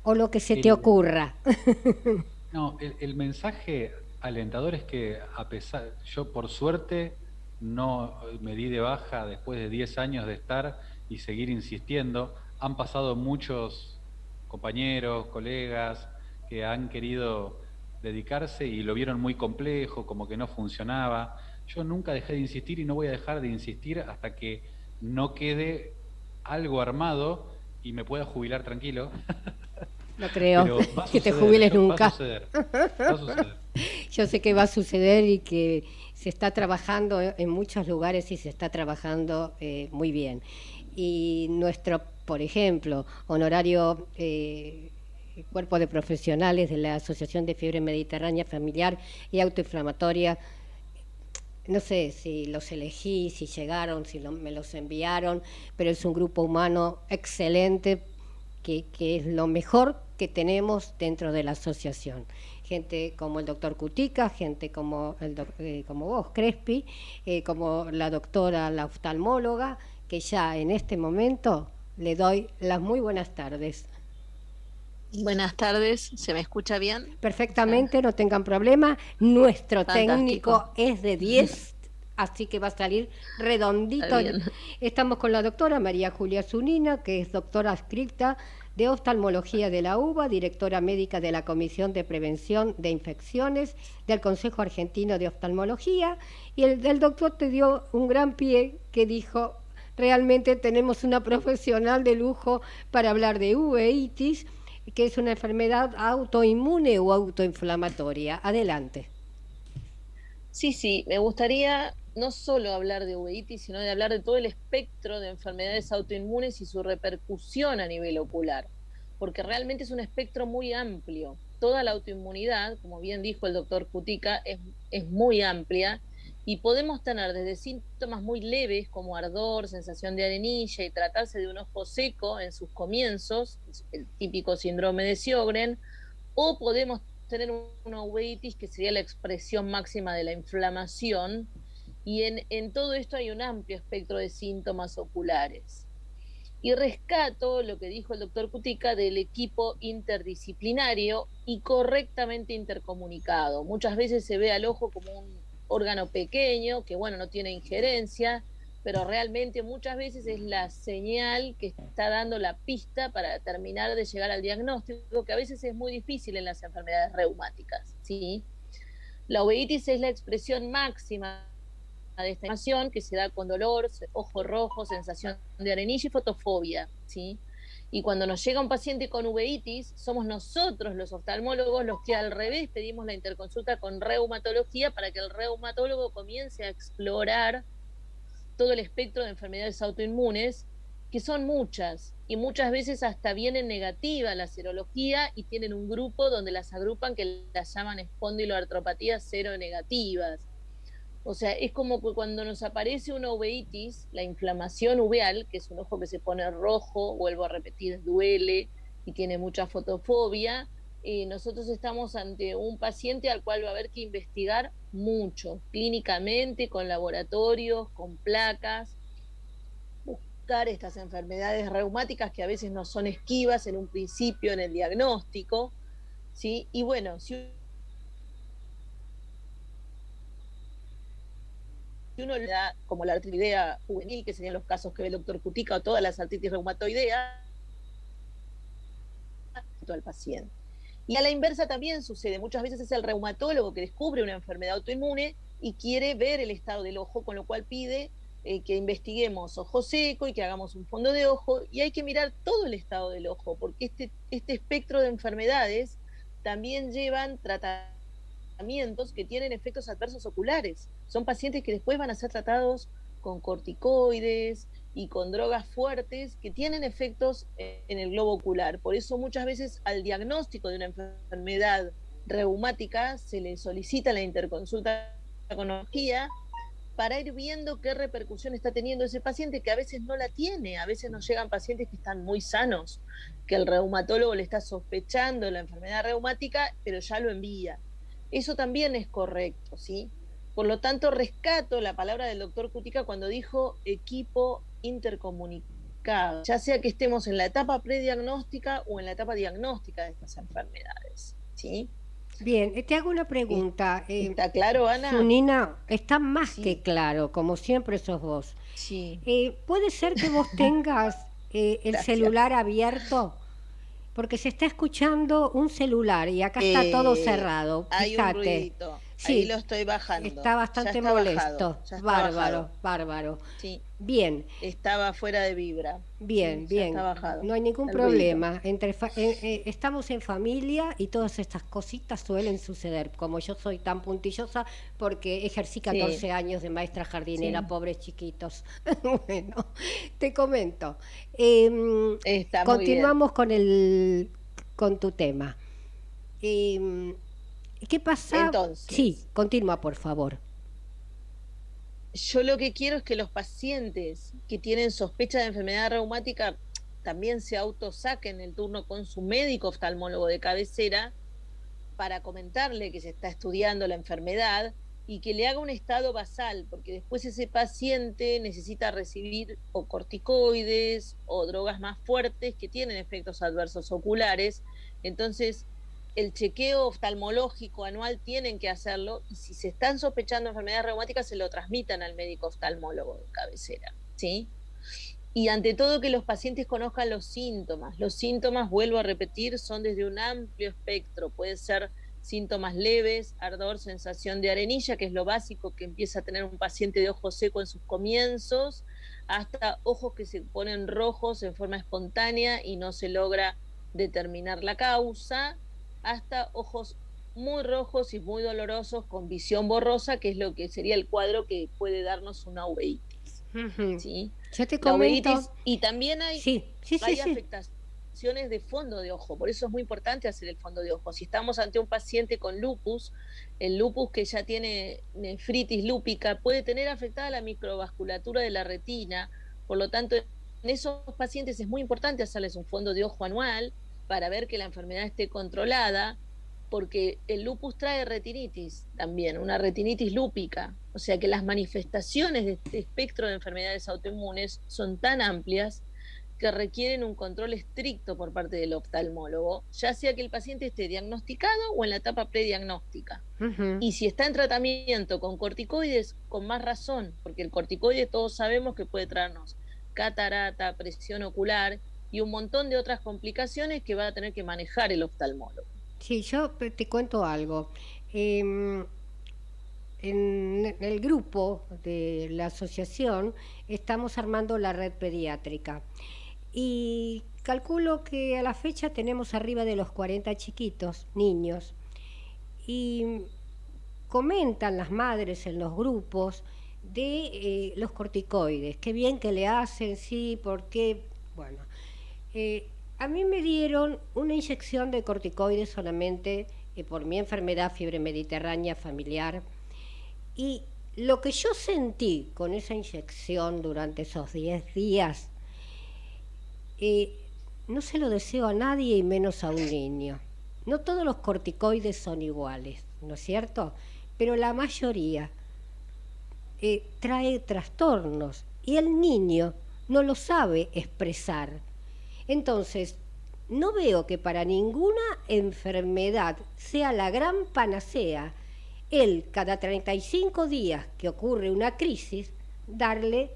o lo que se te ocurra. No, el mensaje alentador es que yo por suerte no me di de baja después de 10 años de estar y seguir insistiendo. Han pasado muchos compañeros, colegas que han querido dedicarse y lo vieron muy complejo, como que no funcionaba. Yo nunca dejé de insistir y no voy a dejar de insistir hasta que no quede algo armado y me pueda jubilar tranquilo. No creo que te jubiles nunca. Va a suceder. Yo sé que va a suceder y que se está trabajando en muchos lugares y se está trabajando muy bien. Y nuestro, por ejemplo, honorario cuerpo de profesionales de la Asociación de Fiebre Mediterránea Familiar y Autoinflamatoria, no sé si los elegí, si llegaron, si me los enviaron, pero es un grupo humano excelente que es lo mejor que tenemos dentro de la asociación. Gente como el doctor Cutica, gente como vos, Crespi, como la doctora, la oftalmóloga, que ya en este momento le doy las muy buenas tardes. Buenas tardes, ¿se me escucha bien? Perfectamente, no tengan problema. Nuestro técnico es de 10, así que va a salir redondito. Estamos con la doctora María Julia Zunina, que es doctora adscrita de oftalmología de la UBA, directora médica de la Comisión de Prevención de Infecciones del Consejo Argentino de Oftalmología, y el doctor te dio un gran pie que dijo, realmente tenemos una profesional de lujo para hablar de uveitis, que es una enfermedad autoinmune o autoinflamatoria. Adelante. Sí, me gustaría no solo hablar de uveitis, sino de hablar de todo el espectro de enfermedades autoinmunes y su repercusión a nivel ocular, porque realmente es un espectro muy amplio. Toda la autoinmunidad, como bien dijo el doctor Cutica, es muy amplia y podemos tener desde síntomas muy leves como ardor, sensación de arenilla y tratarse de un ojo seco en sus comienzos, el típico síndrome de Sjögren, o podemos tener una uveitis que sería la expresión máxima de la inflamación, y en todo esto hay un amplio espectro de síntomas oculares. Y rescato lo que dijo el doctor Cutica del equipo interdisciplinario y correctamente intercomunicado. Muchas veces se ve al ojo como un órgano pequeño, que bueno, no tiene injerencia, pero realmente muchas veces es la señal que está dando la pista para terminar de llegar al diagnóstico, que a veces es muy difícil en las enfermedades reumáticas, ¿sí? La uveitis es la expresión máxima de esta inflamación que se da con dolor, ojo rojo, sensación de arenilla y fotofobia, ¿sí? Y cuando nos llega un paciente con uveitis, somos nosotros los oftalmólogos los que al revés pedimos la interconsulta con reumatología para que el reumatólogo comience a explorar todo el espectro de enfermedades autoinmunes, que son muchas, y muchas veces hasta vienen negativa la serología y tienen un grupo donde las agrupan que las llaman espondiloartropatías seronegativas. O sea, es como que cuando nos aparece una uveitis, la inflamación uveal, que es un ojo que se pone rojo, vuelvo a repetir, duele y tiene mucha fotofobia, nosotros estamos ante un paciente al cual va a haber que investigar mucho, clínicamente, con laboratorios, con placas, buscar estas enfermedades reumáticas que a veces no son esquivas en un principio en el diagnóstico, ¿sí? Y bueno, si uno le da como la artritidea juvenil, que serían los casos que ve el doctor Cutica, o todas las artritis reumatoideas, al paciente. Y a la inversa también sucede, muchas veces es el reumatólogo que descubre una enfermedad autoinmune y quiere ver el estado del ojo, con lo cual pide que investiguemos ojo seco y que hagamos un fondo de ojo, y hay que mirar todo el estado del ojo, porque este espectro de enfermedades también llevan tratamientos que tienen efectos adversos oculares. Son pacientes que después van a ser tratados con corticoides y con drogas fuertes que tienen efectos en el globo ocular. Por eso muchas veces al diagnóstico de una enfermedad reumática, se le solicita la interconsulta con oncología para ir viendo qué repercusión está teniendo ese paciente, que a veces no la tiene. A veces nos llegan pacientes que están muy sanos, que el reumatólogo le está sospechando la enfermedad reumática, pero ya lo envía. Eso también es correcto, ¿sí? Por lo tanto, rescato la palabra del doctor Cutica cuando dijo equipo intercomunicado, ya sea que estemos en la etapa prediagnóstica o en la etapa diagnóstica de estas enfermedades, ¿sí? Bien, te hago una pregunta. ¿Está claro, Ana? Sunina, está más que claro, como siempre sos vos. Sí. ¿Puede ser que vos tengas el celular abierto? Porque se está escuchando un celular y acá está todo cerrado. Hay Fíjate. un ruidito. Sí, ahí lo estoy bajando. Está bastante molesto. Bárbaro, bárbaro. Sí. Bien. Estaba fuera de vibra. Bien, sí, bien. Está bajado. No hay ningún problema. Estamos en familia y todas estas cositas suelen suceder. Como yo soy tan puntillosa porque ejercí 14 años de maestra jardinera, pobres chiquitos. Bueno, te comento. Continuamos con tu tema. ¿Qué pasa? Entonces, sí, continúa, por favor. Yo lo que quiero es que los pacientes que tienen sospecha de enfermedad reumática también se autosaquen el turno con su médico oftalmólogo de cabecera para comentarle que se está estudiando la enfermedad y que le haga un estado basal, porque después ese paciente necesita recibir o corticoides o drogas más fuertes que tienen efectos adversos oculares. Entonces, el chequeo oftalmológico anual tienen que hacerlo, y si se están sospechando enfermedades reumáticas se lo transmitan al médico oftalmólogo de cabecera, ¿sí? Y ante todo que los pacientes conozcan los síntomas. Los síntomas, vuelvo a repetir, son desde un amplio espectro. Puede ser síntomas leves, ardor, sensación de arenilla, que es lo básico que empieza a tener un paciente de ojo seco en sus comienzos, hasta ojos que se ponen rojos en forma espontánea y no se logra determinar la causa, hasta ojos muy rojos y muy dolorosos con visión borrosa, que es lo que sería el cuadro que puede darnos una uveitis. ¿Sí? Yo te comento. Uveitis, y también hay afectaciones de fondo de ojo, por eso es muy importante hacer el fondo de ojo. Si estamos ante un paciente con lupus, el lupus que ya tiene nefritis lúpica puede tener afectada la microvasculatura de la retina, por lo tanto en esos pacientes es muy importante hacerles un fondo de ojo anual para ver que la enfermedad esté controlada, porque el lupus trae retinitis también, una retinitis lúpica, o sea que las manifestaciones de este espectro de enfermedades autoinmunes son tan amplias que requieren un control estricto por parte del oftalmólogo, ya sea que el paciente esté diagnosticado o en la etapa prediagnóstica. Y si está en tratamiento con corticoides, con más razón, porque el corticoide todos sabemos que puede traernos catarata, presión ocular y un montón de otras complicaciones que va a tener que manejar el oftalmólogo. Sí, yo te cuento algo. En el grupo de la asociación estamos armando la red pediátrica y calculo que a la fecha tenemos arriba de los 40 chiquitos, niños, y comentan las madres en los grupos de los corticoides, qué bien que le hacen, sí, ¿por qué? Bueno, a mí me dieron una inyección de corticoides solamente por mi enfermedad, fiebre mediterránea familiar, y lo que yo sentí con esa inyección durante esos 10 días, no se lo deseo a nadie y menos a un niño. No todos los corticoides son iguales, ¿no es cierto? Pero la mayoría trae trastornos y el niño no lo sabe expresar. Entonces, no veo que para ninguna enfermedad sea la gran panacea cada 35 días que ocurre una crisis, darle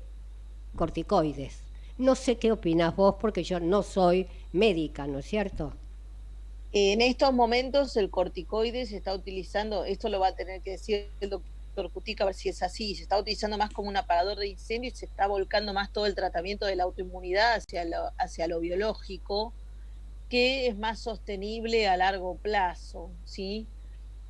corticoides. No sé qué opinas vos, porque yo no soy médica, ¿no es cierto? En estos momentos el corticoide se está utilizando, esto lo va a tener que decir el doctor Cutica a ver si es así, se está utilizando más como un apagador de incendio y se está volcando más todo el tratamiento de la autoinmunidad hacia lo biológico, que es más sostenible a largo plazo, ¿sí?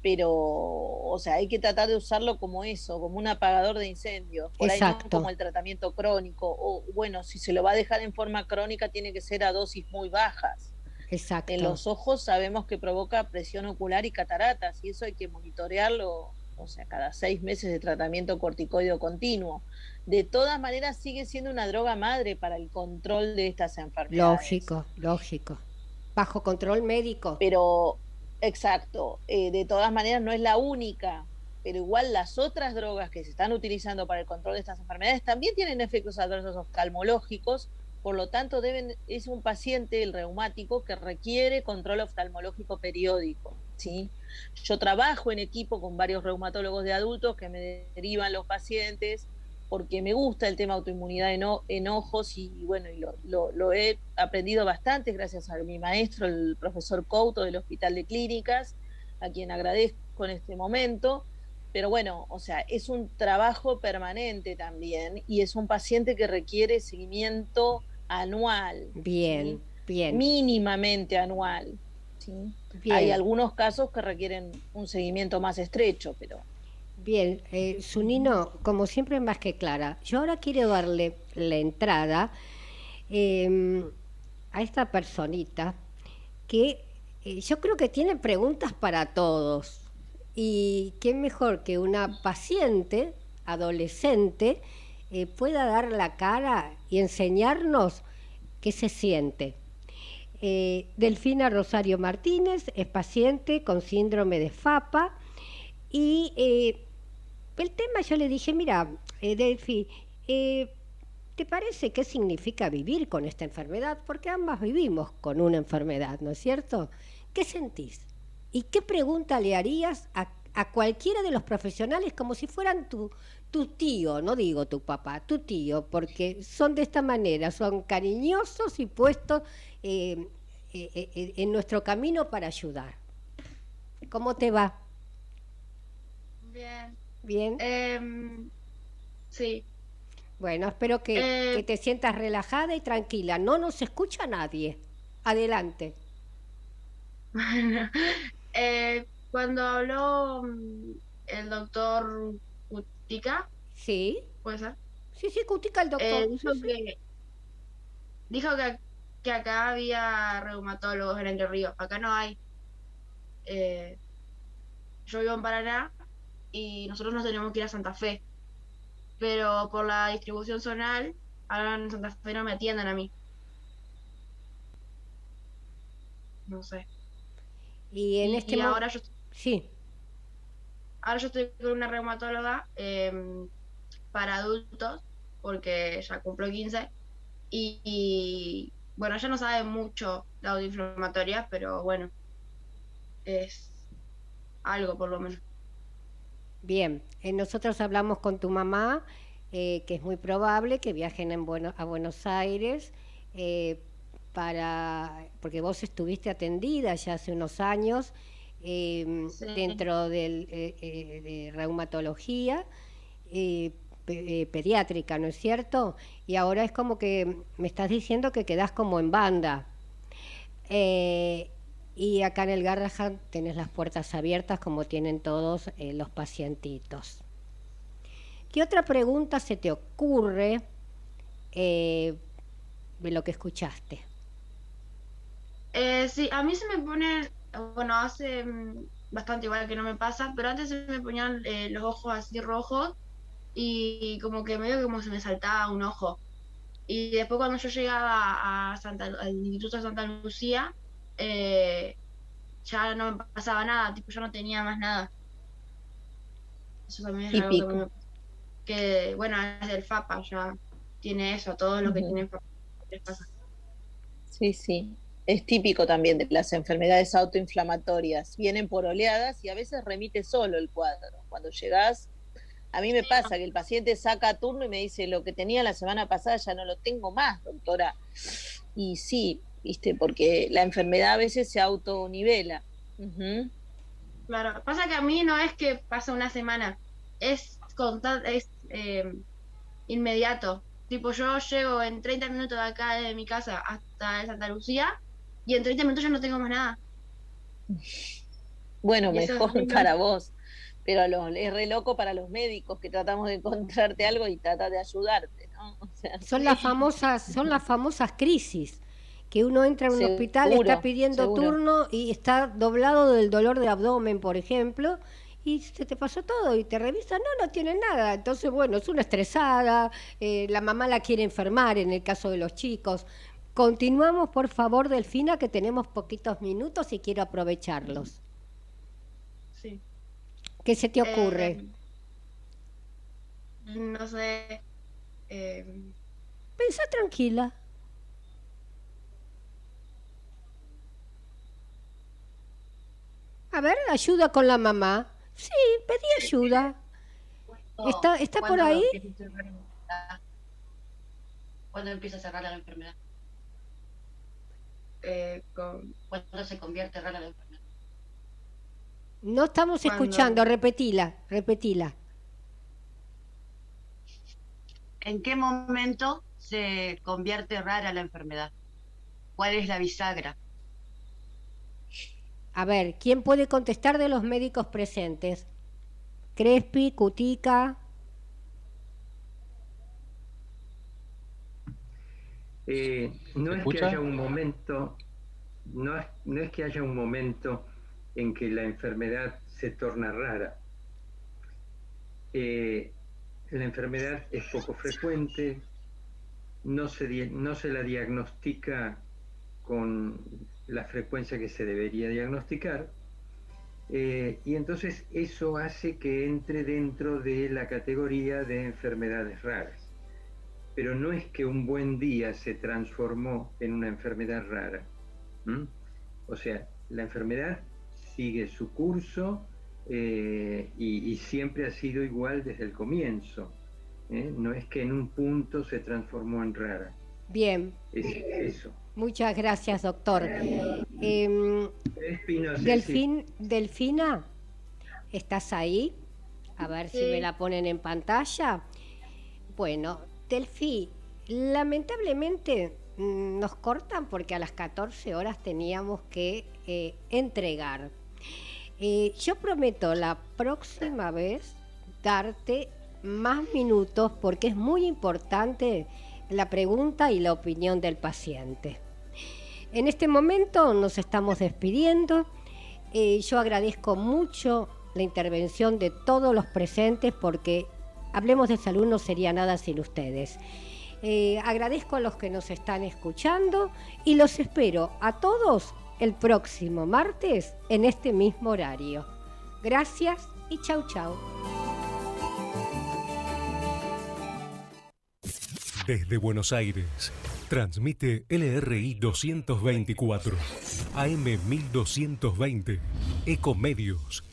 Pero, o sea, hay que tratar de usarlo como eso, como un apagador de incendios, por ahí no como el tratamiento crónico, o bueno, si se lo va a dejar en forma crónica tiene que ser a dosis muy bajas. Exacto. En los ojos sabemos que provoca presión ocular y cataratas, y eso hay que monitorearlo, o sea, cada 6 meses de tratamiento corticoideo continuo. De todas maneras, sigue siendo una droga madre para el control de estas enfermedades. Lógico. Bajo control médico. Pero, exacto, de todas maneras no es la única, pero igual las otras drogas que se están utilizando para el control de estas enfermedades también tienen efectos adversos oftalmológicos, por lo tanto es un paciente, el reumático, que requiere control oftalmológico periódico, ¿sí? Yo trabajo en equipo con varios reumatólogos de adultos que me derivan los pacientes, porque me gusta el tema autoinmunidad en ojos, y bueno, y lo he aprendido bastante gracias a mi maestro, el profesor Couto del Hospital de Clínicas, a quien agradezco en este momento. Pero bueno, o sea, es un trabajo permanente también, y es un paciente que requiere seguimiento anual. Bien, ¿sí? bien. Mínimamente anual. ¿sí? Bien. Hay algunos casos que requieren un seguimiento más estrecho, pero... Bien, Zunino, como siempre más que clara. Yo ahora quiero darle la entrada a esta personita que yo creo que tiene preguntas para todos. Y qué mejor que una paciente adolescente pueda dar la cara y enseñarnos qué se siente. Delfina Rosario Martínez es paciente con síndrome de FAPA y el tema, yo le dije, mira, Delfi, ¿te parece qué significa vivir con esta enfermedad? Porque ambas vivimos con una enfermedad, ¿no es cierto? ¿Qué sentís? ¿Y qué pregunta le harías a cualquiera de los profesionales como si fueran tu tío, no digo tu papá, tu tío, porque son de esta manera, son cariñosos y puestos en nuestro camino para ayudar? ¿Cómo te va? Bien. ¿Bien? Sí. Bueno, espero que te sientas relajada y tranquila. No nos escucha nadie. Adelante. Bueno, cuando habló el doctor Cutica, ¿sí? ¿puede ser? Sí, Cutica el doctor. Dijo que acá había reumatólogos en Entre Ríos. Acá no hay. Yo vivo en Paraná y nosotros nos tenemos que ir a Santa Fe. Pero por la distribución zonal, ahora en Santa Fe no me atienden a mí. No sé. Y en este momento... ahora yo... Sí. Ahora yo estoy con una reumatóloga para adultos, porque ya cumplo 15, y bueno, ella no sabe mucho de autoinflamatoria, pero bueno, es algo por lo menos. Bien, nosotros hablamos con tu mamá, que es muy probable que viajen a Buenos Aires, porque vos estuviste atendida ya hace unos años Sí. dentro de reumatología pediátrica, ¿no es cierto? Y ahora es como que me estás diciendo que quedás como en banda. Y acá en el Garrahan tenés las puertas abiertas como tienen todos los pacientitos. ¿Qué otra pregunta se te ocurre de lo que escuchaste? Sí, a mí se me pone, bueno, hace bastante igual que no me pasa, pero antes se me ponían los ojos así rojos y como que medio como se me saltaba un ojo. Y después cuando yo llegaba al Instituto de Santa Lucía, ya no me pasaba nada, tipo, yo no tenía más nada. Eso también es algo que bueno, es del FAPA, ya tiene eso, a todos los que tienen FAPA les pasa. Sí. Es típico también de las enfermedades autoinflamatorias. Vienen por oleadas y a veces remite solo el cuadro. Cuando llegás, a mí me pasa que el paciente saca turno y me dice, lo que tenía la semana pasada ya no lo tengo más, doctora. Y sí, viste, porque la enfermedad a veces se autonivela. Claro, pasa que a mí no es que pasa una semana, es constante, es inmediato. Tipo, yo llego en 30 minutos de acá de mi casa hasta Santa Lucía y en 30 minutos ya no tengo más nada. Bueno, mejor para vos, pero es re loco para los médicos que tratamos de encontrarte algo y trata de ayudarte, ¿no? O sea, son las famosas crisis que uno entra a un hospital, está pidiendo seguro. turno y está doblado del dolor de abdomen, por ejemplo, y se te pasó todo y te revisan, no tiene nada. Entonces, bueno, es una estresada, la mamá la quiere enfermar en el caso de los chicos. Continuamos, por favor, Delfina, que tenemos poquitos minutos y quiero aprovecharlos. Sí. ¿Qué se te ocurre? No sé. Pensá tranquila. A ver, ayuda con la mamá. Sí, pedí ayuda. ¿Está por ahí? ¿Cuándo empieza a ser rara la enfermedad? ¿Cuándo se convierte rara la enfermedad? No estamos escuchando, repetila. ¿En qué momento se convierte rara la enfermedad? ¿Cuál es la bisagra? A ver, ¿quién puede contestar de los médicos presentes? Crespi, Cutica. No es que haya un momento, no es que haya un momento en que la enfermedad se torna rara. La enfermedad es poco frecuente, no se la diagnostica con la frecuencia que se debería diagnosticar, y entonces eso hace que entre dentro de la categoría de enfermedades raras. Pero no es que un buen día se transformó en una enfermedad rara. O sea, la enfermedad sigue su curso y siempre ha sido igual desde el comienzo. No es que en un punto se transformó en rara. Bien. Es eso. Muchas gracias, doctor. Delfina, ¿estás ahí? A ver si me la ponen en pantalla. Bueno, Delfi, lamentablemente nos cortan porque a las 14 horas teníamos que entregar. Yo prometo la próxima vez darte más minutos porque es muy importante la pregunta y la opinión del paciente. En este momento nos estamos despidiendo. Yo agradezco mucho la intervención de todos los presentes porque Hablemos de Salud no sería nada sin ustedes. Agradezco a los que nos están escuchando y los espero a todos el próximo martes en este mismo horario. Gracias y chau chau. Desde Buenos Aires, transmite LRI 224, AM 1220, Ecomedios.